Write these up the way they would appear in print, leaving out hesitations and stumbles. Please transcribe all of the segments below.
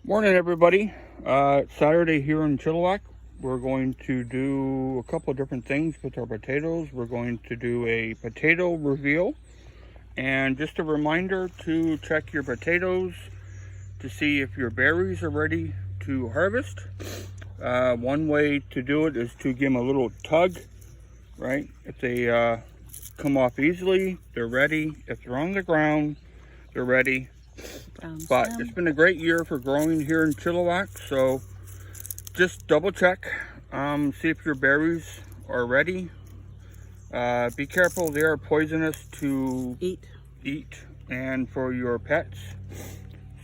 Morning, everybody. It's Saturday here in Chilliwack. We're going to do a couple of different things with our potatoes. We're going to do a potato reveal, and just a reminder to check your potatoes to see if your berries are ready to harvest. One way to do it is to give them a little tug, right? If they come off easily, they're ready. If they're on the ground, they're ready. But it's been a great year for growing here in Chilliwack, so just double check, see if your berries are ready. Be careful, they are poisonous to eat and for your pets.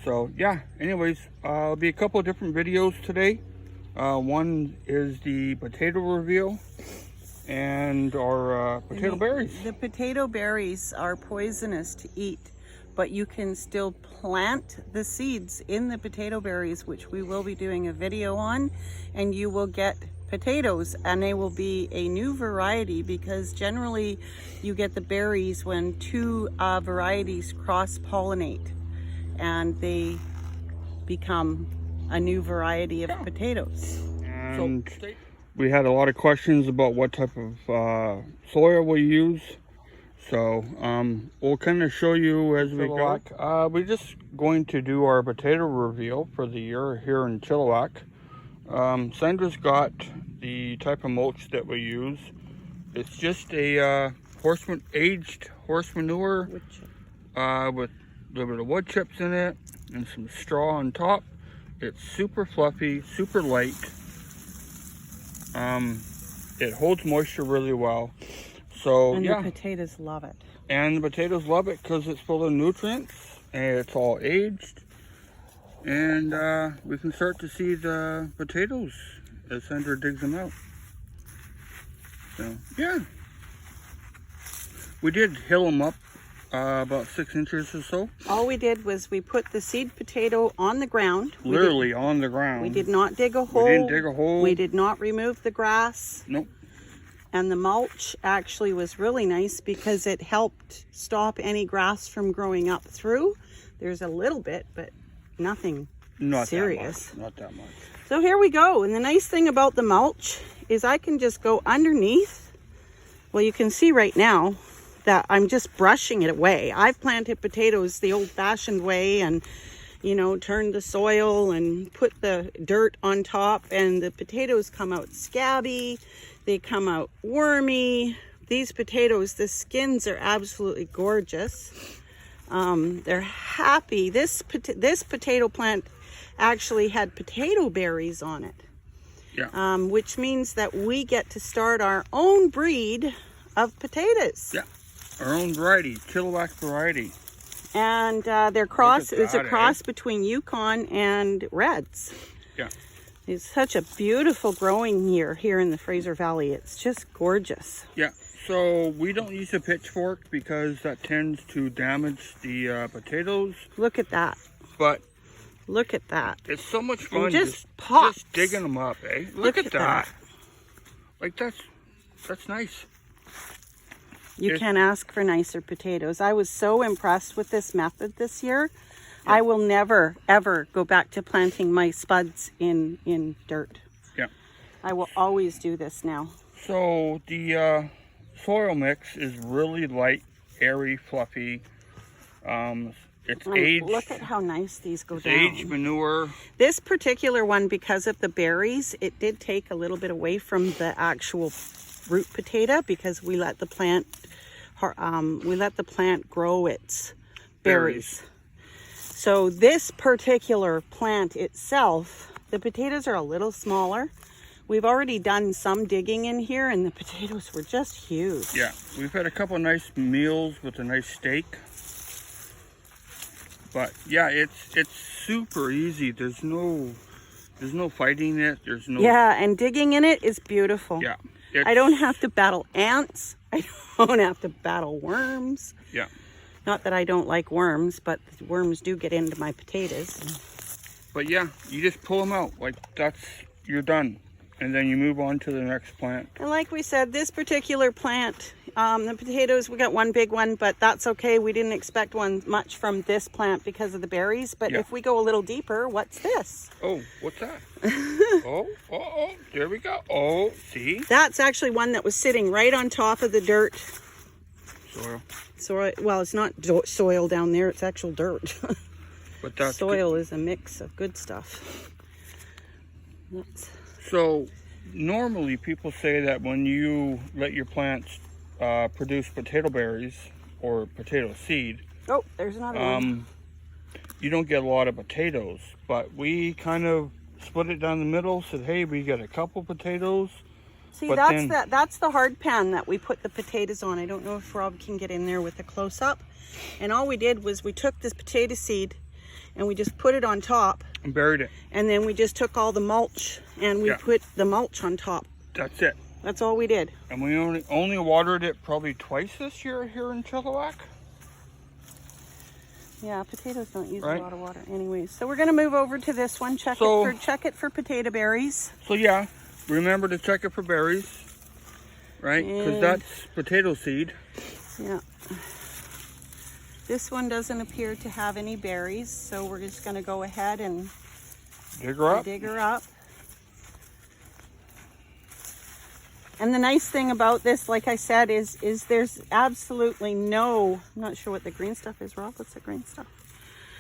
So yeah, anyways, there'll be a couple of different videos today. One is the potato reveal and our potato berries. The potato berries are poisonous to eat, but you can still plant the seeds in the potato berries, which we will be doing a video on, and you will get potatoes, and they will be a new variety, because generally you get the berries when two varieties cross-pollinate and they become a new variety of potatoes. And we had a lot of questions about what type of soil we use. So we'll kind of show you as we go. We're just going to do our potato reveal for the year here in Chilliwack. Sandra's got the type of mulch that we use. It's just a aged horse manure with a little bit of wood chips in it and some straw on top. It's super fluffy, super light. It holds moisture really well. So, and yeah. the potatoes love it. And the potatoes love it because it's full of nutrients and it's all aged. And we can start to see the potatoes as Sandra digs them out. So, yeah. We did hill them up about 6 inches or so. All we did was we put the seed potato on the ground. Literally on the ground. We did not dig a hole. We didn't dig a hole. We did not remove the grass. Nope. And the mulch actually was really nice because it helped stop any grass from growing up through. There's a little bit, but nothing serious. Not that much. So here we go. And the nice thing about the mulch is I can just go underneath. Well, you can see right now that I'm just brushing it away. I've planted potatoes the old-fashioned way and, you know, turned the soil and put the dirt on top, and the potatoes come out scabby. They come out wormy. These potatoes, the skins are absolutely gorgeous. They're happy. This potato plant actually had potato berries on it. Yeah. Which means that we get to start our own breed of potatoes. Yeah. Our own variety, Chilliwack variety. And they're it's a cross between Yukon and Reds. Yeah. It's such a beautiful growing year here in the Fraser Valley. It's just gorgeous. Yeah, so we don't use a pitchfork because that tends to damage the potatoes. Look at that. But look at that. It's so much fun just digging them up, eh? Look at that. Like that's nice. You can't ask for nicer potatoes. I was so impressed with this method this year. I will never, ever go back to planting my spuds in dirt. Yeah. I will always do this now. So the soil mix is really light, airy, fluffy. It's aged. Look at how nice these go down. Aged manure. This particular one, because of the berries, it did take a little bit away from the actual root potato because we let the plant grow its berries. So this particular plant itself, the potatoes are a little smaller. We've already done some digging in here and the potatoes were just huge. Yeah, we've had a couple nice meals with a nice steak. But yeah, it's super easy. There's no fighting it. There's no. Yeah, and digging in it is beautiful. Yeah. I don't have to battle ants. I don't have to battle worms. Yeah. Not that I don't like worms, but worms do get into my potatoes. But yeah, you just pull them out. Like you're done. and then you move on to the next plant. And like we said, this particular plant, the potatoes, we got one big one, but that's okay. We didn't expect much from this plant because of the berries. But Yeah. if we go a little deeper, what's this? Oh, what's that? Oh, there we go. Oh, see? That's actually one that was sitting right on top of the dirt. Soil. Well, it's not soil down there, it's actual dirt. But that's soil good. is a mix of good stuff. So, normally people say that when you let your plants produce potato berries or potato seed, Oh, there's another one. you don't get a lot of potatoes. But we kind of split it down the middle, said, hey, we get a couple potatoes. See, but that's the hard pan that we put the potatoes on. I don't know if Rob can get in there with a close-up. And all we did was we took this potato seed and we just put it on top. And buried it. And then we just took all the mulch and we put the mulch on top. That's it. That's all we did. And we only watered it probably twice this year here in Chilliwack. Yeah, potatoes don't use Right. a lot of water anyways. So we're going to move over to this one. Check it for potato berries. So yeah, remember to check it for berries, right? Because And- that's potato seed. Yeah. This one doesn't appear to have any berries, so we're just going to go ahead and Dig her up. dig her up. And the nice thing about this, like I said, is there's absolutely no, I'm not sure what the green stuff is, Rob. What's the green stuff?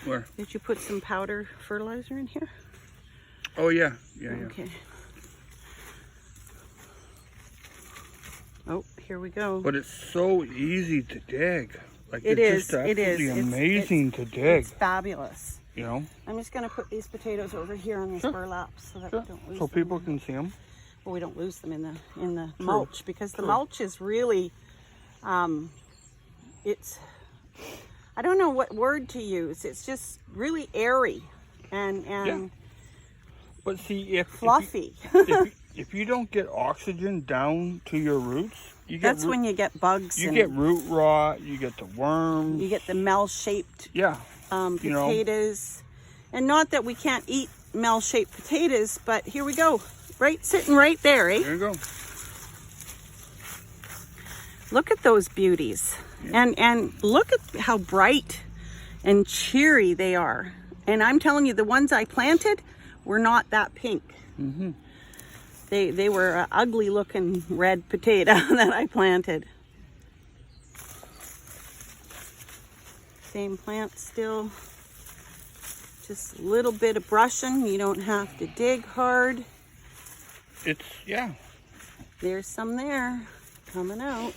Where? Did you put some powder fertilizer in here? Oh yeah, yeah. Okay. Oh, here we go. But it's so easy to dig. Like It it's is, just it is. absolutely It's- amazing to dig. It's fabulous. You know, I'm just going to put these potatoes over here on this burlap so that we don't lose so them. people can see them. Well, we don't lose them in the mulch, because the mulch is really, it's, I don't know what word to use. It's just really airy and But see, fluffy. if you don't get oxygen down to your roots, you get That's when you get bugs. you and get root rot. You get the worms. you get the mel-shaped Yeah. You know. potatoes. And not that we can't eat mel-shaped potatoes, but here we go. Right, sitting right there, eh? There you go. Look at those beauties. Yeah. And look at how bright and cheery they are. And I'm telling you, the ones I planted were not that pink. Mm-hmm. They were an ugly looking red potato that I planted. Same plant still. Just a little bit of brushing. You don't have to dig hard. Yeah. There's some there coming out.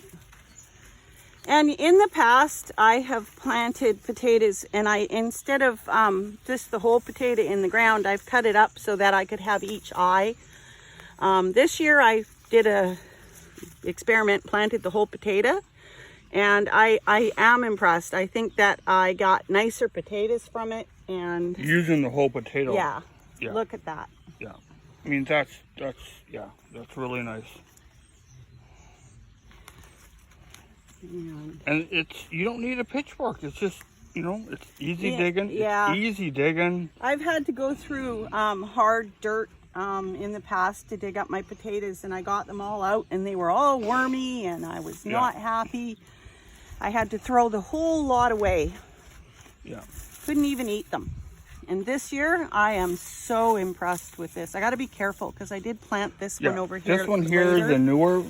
And in the past, I have planted potatoes, and instead of just the whole potato in the ground, I've cut it up so that I could have each eye. This year I did a experiment, planted the whole potato, and I am impressed. I think that I got nicer potatoes from it, and Using the whole potato. yeah. Yeah. Look at that. Yeah. I mean, that's really nice. And you don't need a pitchfork. It's just, it's easy digging. Yeah. It's easy digging. I've had to go through hard dirt in the past to dig up my potatoes, and I got them all out, and they were all wormy, and I was not happy. I had to throw the whole lot away. Yeah. Couldn't even eat them. And this year, I am so impressed with this. I got to be careful because I did plant this one over here. This one here is the newer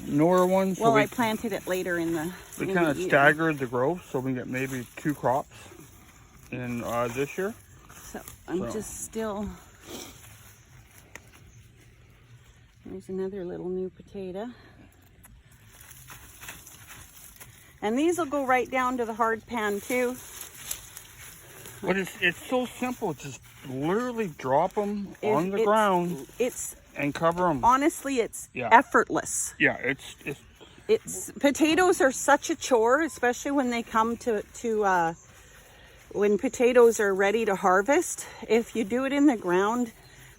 one. So well, I planted it later in the. We kind of staggered the growth, so we get maybe 2 crops in this year. So I'm just still. There's another little new potato. And these will go right down to the hard pan too. But it's so simple. Just literally drop them on the ground and cover them. Honestly, it's effortless. Yeah, It's potatoes are such a chore, especially when they come to when potatoes are ready to harvest. If you do it in the ground,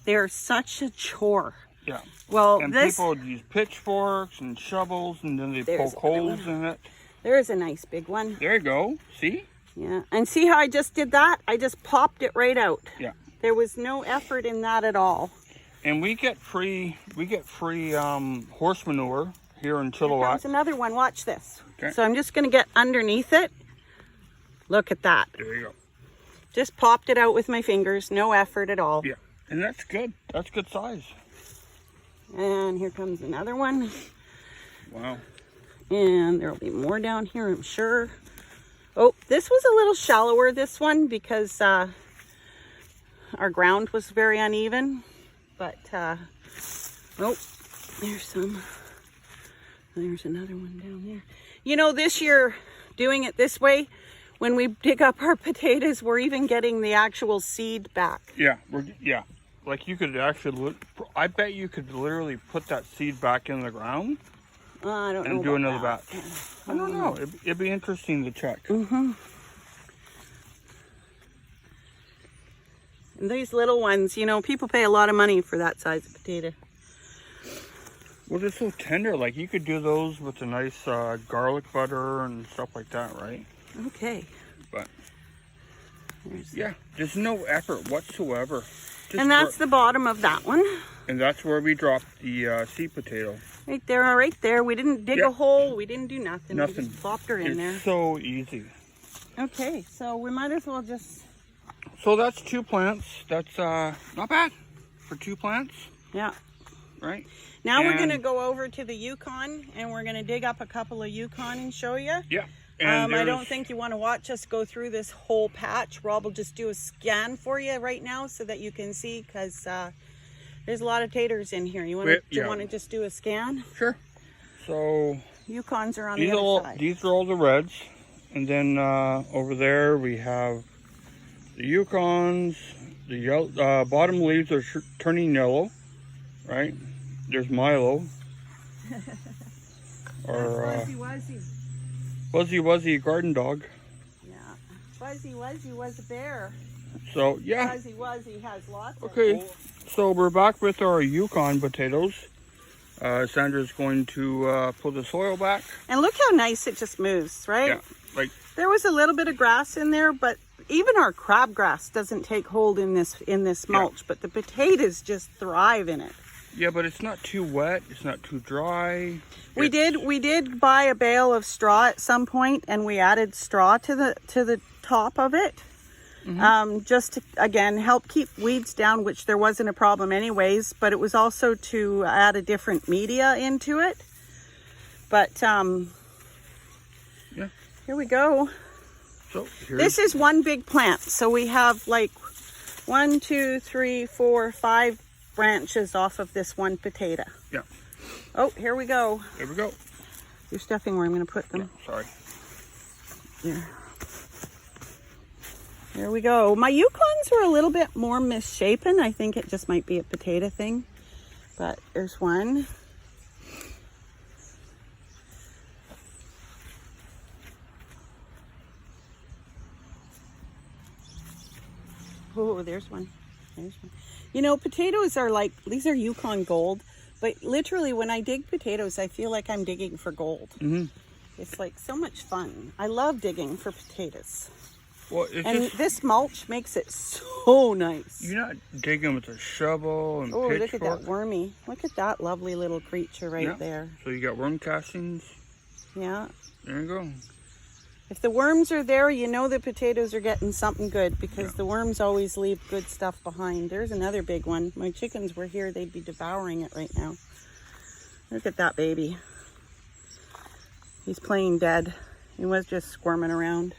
they're such a chore. Yeah. Well, and people use pitchforks and shovels, and then they poke holes in it. There's a nice big one. There you go. See? Yeah. And see how I just did that? I just popped it right out. Yeah. There was no effort in that at all. And we get free horse manure here in Here Chilliwack. comes another one. Watch this. Okay. So I'm just going to get underneath it. Look at that. There you go. Just popped it out with my fingers. No effort at all. Yeah, and that's good. That's good size. And here comes another one. Wow. And there will be more down here, I'm sure. Oh, this was a little shallower, this one, because our ground was very uneven. But, oh, there's some. There's another one down there. You know, this year, doing it this way, when we dig up our potatoes, we're even getting the actual seed back. Yeah, yeah. Like you could actually, I bet you could literally put that seed back in the ground. I don't know. And do about another that. batch. I don't know. It'd be interesting to check. Mm-hmm. And these little ones, you know, people pay a lot of money for that size of potato. Well, they're so tender. Like you could do those with a nice garlic butter and stuff like that, right? Okay. But yeah, there's no effort whatsoever. And that's the bottom of that one. And that's where we dropped the seed potato. Right there, right there. We didn't dig a hole. We didn't do nothing. Nothing. We just plopped her in there. It's so easy. Okay, so we might as well just... So that's 2 plants. That's not bad for 2 plants. Yeah. Right? Now we're going to go over to the Yukon, and we're going to dig up a couple of Yukon and show you. Yeah. I don't think you want to watch us go through this whole patch. Rob will just do a scan for you right now so that you can see, because there's a lot of taters in here. You want to just do a scan? Sure. So Yukons are on the other side. These are all the reds. And then over there we have the Yukons. The yellow, bottom leaves are turning yellow, right? There's Milo. Or Fuzzy Wuzzy garden dog. Yeah. Fuzzy Wuzzy was a bear. So yeah. Fuzzy Wuzzy has lots of Okay. So we're back with our Yukon potatoes. Sandra's going to pull the soil back. And look how nice it just moves, right? Yeah. Like there was a little bit of grass in there, but even our crabgrass doesn't take hold in this mulch, but the potatoes just thrive in it. Yeah, but it's not too wet. It's not too dry. We did buy a bale of straw at some point, and we added straw to the top of it, just to again help keep weeds down, which there wasn't a problem anyways. But it was also to add a different media into it. But yeah, here we go. So this is one big plant. So we have like 1, 2, 3, 4, 5 branches off of this one potato. Yeah. Oh, here we go. There we go. You're stuffing where I'm going to put them. Yeah, sorry. There. There we go. My Yukons are a little bit more misshapen. I think it just might be a potato thing. But there's one. Oh, there's one. There's one. You know, potatoes are like, these are Yukon Gold, but literally when I dig potatoes, I feel like I'm digging for gold. Mm-hmm. It's like so much fun. I love digging for potatoes. Well, This mulch makes it so nice. You're not digging with a shovel and pitchfork. Look at that wormy. Look at that lovely little creature right there. So you got worm castings. Yeah. There you go. If the worms are there, you know the potatoes are getting something good, because the worms always leave good stuff behind. There's another big one. My chickens were here, they'd be devouring it right now. Look at that baby. He's playing dead. He was just squirming around.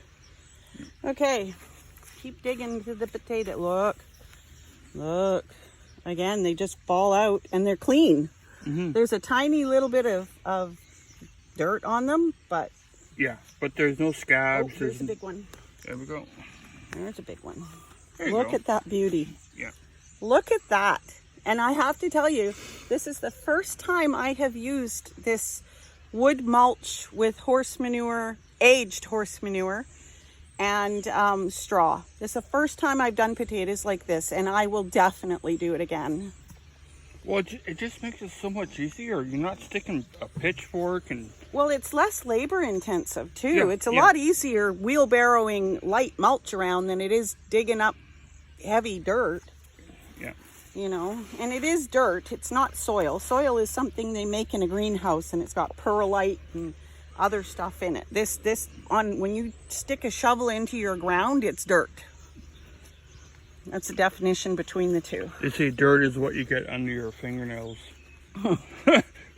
Okay, keep digging to the potato. Look, look. Again, they just fall out and they're clean. Mm-hmm. There's a tiny little bit of dirt on them, but... Yeah, but there's no scabs. Oh, there's a big one. There we go. There's a big one. Look at that beauty. Yeah. Look at that. And I have to tell you, this is the first time I have used this wood mulch with horse manure, aged horse manure, and straw. This is the first time I've done potatoes like this, and I will definitely do it again. Well, it just makes it so much easier. You're not sticking a pitchfork and... Well, it's less labor intensive too. Yeah, it's a lot easier wheelbarrowing light mulch around than it is digging up heavy dirt. Yeah. you know, and it is dirt. It's not soil. Soil is something they make in a greenhouse, and it's got perlite and other stuff in it. When you stick a shovel into your ground, it's dirt. That's the definition between the two. They say dirt is what you get under your fingernails.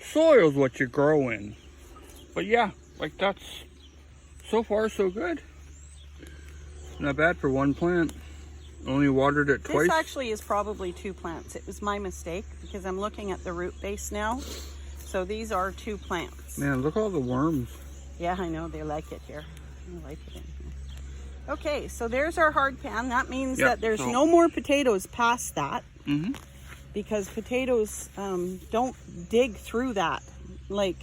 Soil is what you grow in. But yeah, like that's so far so good. Not bad for one plant. Only watered it twice. This actually is probably 2 plants. It was my mistake because I'm looking at the root base now. So these are 2 plants. Man, look at all the worms. Yeah, I know. They like it here. They like it in here. Okay, so there's our hard pan. That means that there's no more potatoes past that. Mm-hmm. Because potatoes don't dig through that. Like,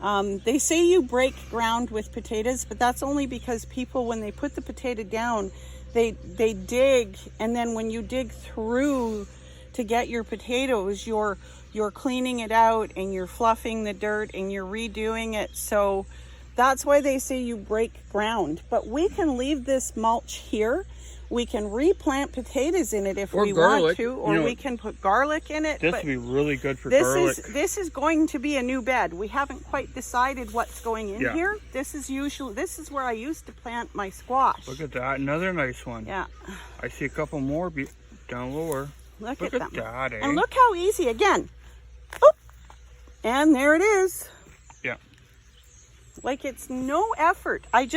they say you break ground with potatoes, but that's only because people, when they put the potato down, they dig, and then when you dig through to get your potatoes, you're cleaning it out and you're fluffing the dirt and you're redoing it. So that's why they say you break ground. But we can leave this mulch here. We can replant potatoes in it if we want to, or we can put garlic in it. This would be really good for garlic. This is going to be a new bed. We haven't quite decided what's going in here. This is where I used to plant my squash. Look at that, another nice one. Yeah. I see a couple more down lower. Look at them. That, eh? And look how easy, again. Oh, and there it is. Yeah. Like, it's no effort. I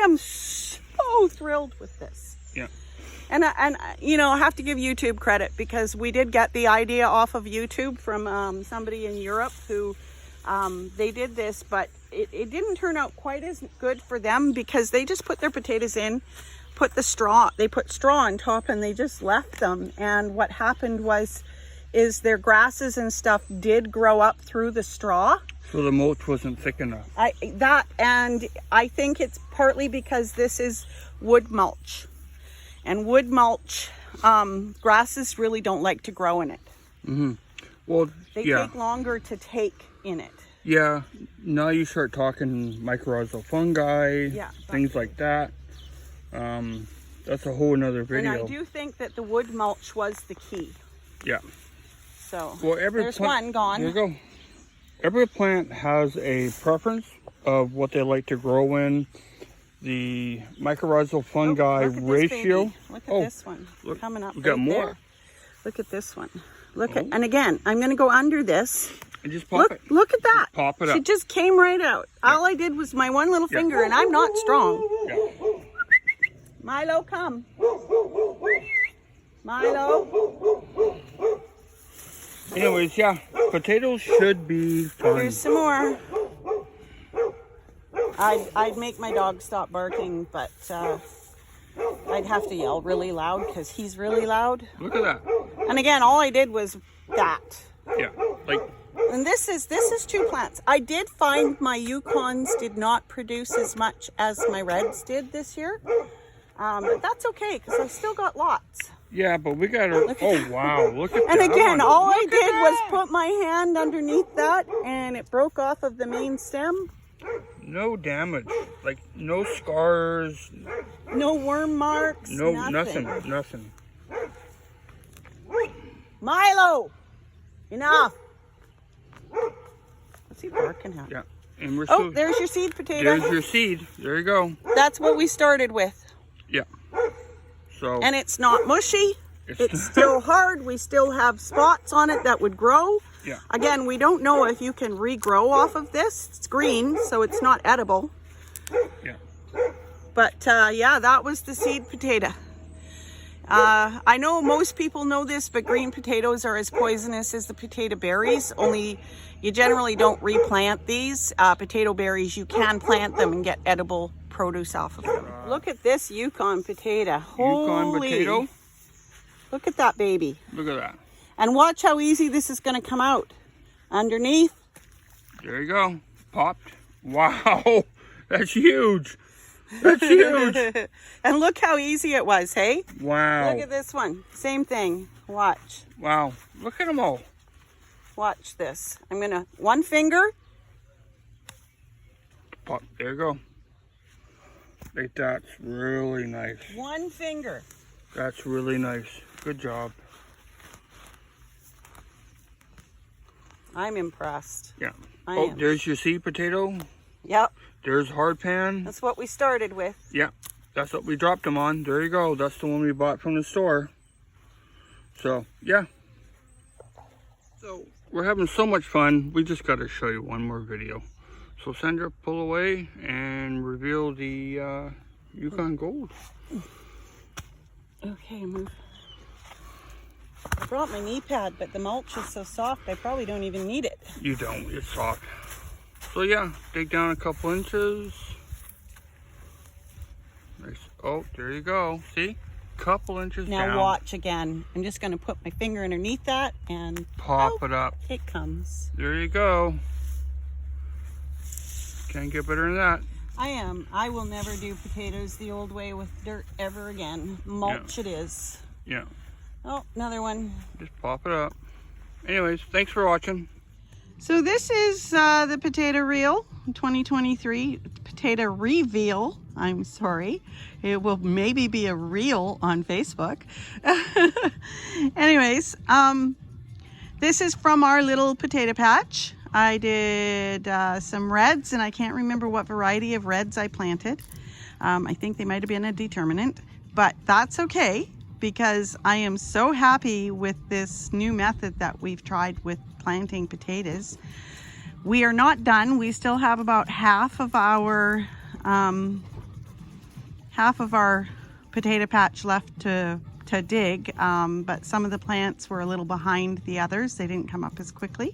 am so thrilled with this. Yeah. And you know, I have to give YouTube credit because we did get the idea off of YouTube from somebody in Europe who they did this, but it didn't turn out quite as good for them because they just put their potatoes in, they put straw on top, and they just left them. And what happened is their grasses and stuff did grow up through the straw. So the mulch wasn't thick enough. And I think it's partly because this is wood mulch. And wood mulch, grasses really don't like to grow in it. Mm-hmm. Well, they take longer to take in it. Yeah. Now you start talking mycorrhizal fungi, things like that. That's a whole nother video. And I do think that the wood mulch was the key. Yeah. So there's one gone. There you go. Every plant has a preference of what they like to grow in. The mycorrhizal fungi ratio. Look at this one. Coming up. We got more. There. Look at this one. And again, I'm going to go under this. And just pop it. Look at that. Just pop it up. She just came right out. Yeah. All I did was my one little finger, and I'm not strong. Yeah. Milo, come. Milo. Anyways, yeah, potatoes should be fun. Here's some more. I'd make my dog stop barking, but I'd have to yell really loud because he's really loud. Look at that. And again, all I did was that. Yeah, like. And this is 2 plants. I did find my Yukons did not produce as much as my reds did this year, but that's okay because I still got lots. Yeah, but we got to. Oh wow, look at that. And again, one. all I did was put my hand underneath that, and it broke off of the main stem. No damage, like no scars, no worm marks, nothing. Milo, enough. What's he barking at? Yeah, and we're there's your seed potato. There's your seed. There you go. That's what we started with. Yeah. So. And it's not mushy. It's still hard. We still have spots on it that would grow. Yeah. Again, we don't know if you can regrow off of this. It's green, so it's not edible. Yeah. But yeah, that was the seed potato. I know most people know this, but green potatoes are as poisonous as the potato berries, only you generally don't replant these. Potato berries, you can plant them and get edible produce off of them. Look at this Yukon potato. Yukon potato? Look at that baby. Look at that. And watch how easy this is going to come out. Underneath. There you go. Popped. Wow. That's huge. That's huge. And look how easy it was, hey? Wow. Look at this one. Same thing. Watch. Wow. Look at them all. Watch this. I'm going to, one finger. Pop. There you go. Like, that's really nice. One finger. That's really nice. Good job. I'm impressed. Yeah. I Oh, am. there's your seed potato. Yep. There's hard pan. That's what we started with. Yeah. That's what we dropped them on. There you go. That's the one we bought from the store. So, yeah. So, we're having so much fun. We just got to show you one more video. So, Sandra, pull away and reveal the Yukon Gold. Okay, move. I brought my knee pad, but the mulch is so soft, I probably don't even need it. You don't. It's soft. So, yeah. Dig down a couple inches. Nice. Oh, there you go. See? Couple inches Now down. watch again. I'm just going to put my finger underneath that and Pop it up. it comes. There you go. Can't get better than that. I will never do potatoes the old way with dirt ever again. Mulch it is. Yeah. Oh, another one. Just pop it up. Anyways, thanks for watching. So this is the potato reel 2023 potato reveal. I'm sorry. It will maybe be a reel on Facebook. Anyways, this is from our little potato patch. I did some reds, and I can't remember what variety of reds I planted. I think they might have been a determinant, but that's okay because I am so happy with this new method that we've tried with planting potatoes. We are not done. We still have about half of our potato patch left to dig, but some of the plants were a little behind the others. They didn't come up as quickly.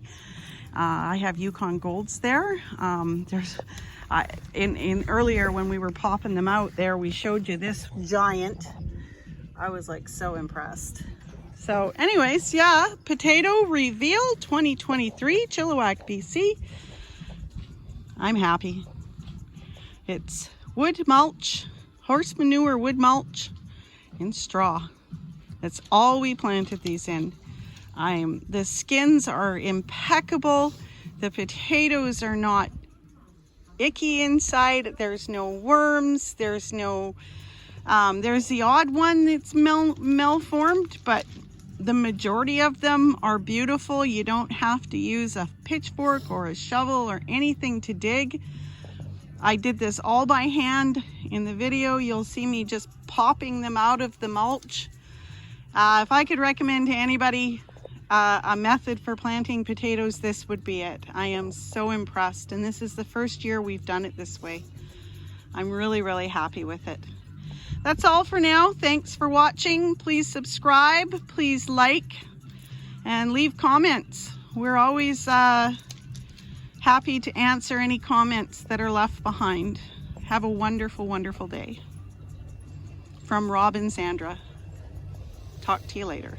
I have Yukon Golds there. In earlier when we were popping them out there, we showed you this giant. I was like so impressed. So anyways, yeah, potato reveal 2023, Chilliwack, BC. I'm happy. It's wood mulch, horse manure, wood mulch, and straw. That's all we planted these in. The skins are impeccable. The potatoes are not icky inside. There's no worms. There's no, there's the odd one that's malformed, but the majority of them are beautiful. You don't have to use a pitchfork or a shovel or anything to dig. I did this all by hand. In the video, you'll see me just popping them out of the mulch. If I could recommend to anybody a method for planting potatoes, this would be it. I am so impressed, and this is the first year we've done it this way. I'm really, really happy with it. That's all for now. Thanks for watching. Please subscribe, please like, and leave comments. We're always happy to answer any comments that are left behind. Have a wonderful, wonderful day. From Rob and Sandra. Talk to you later.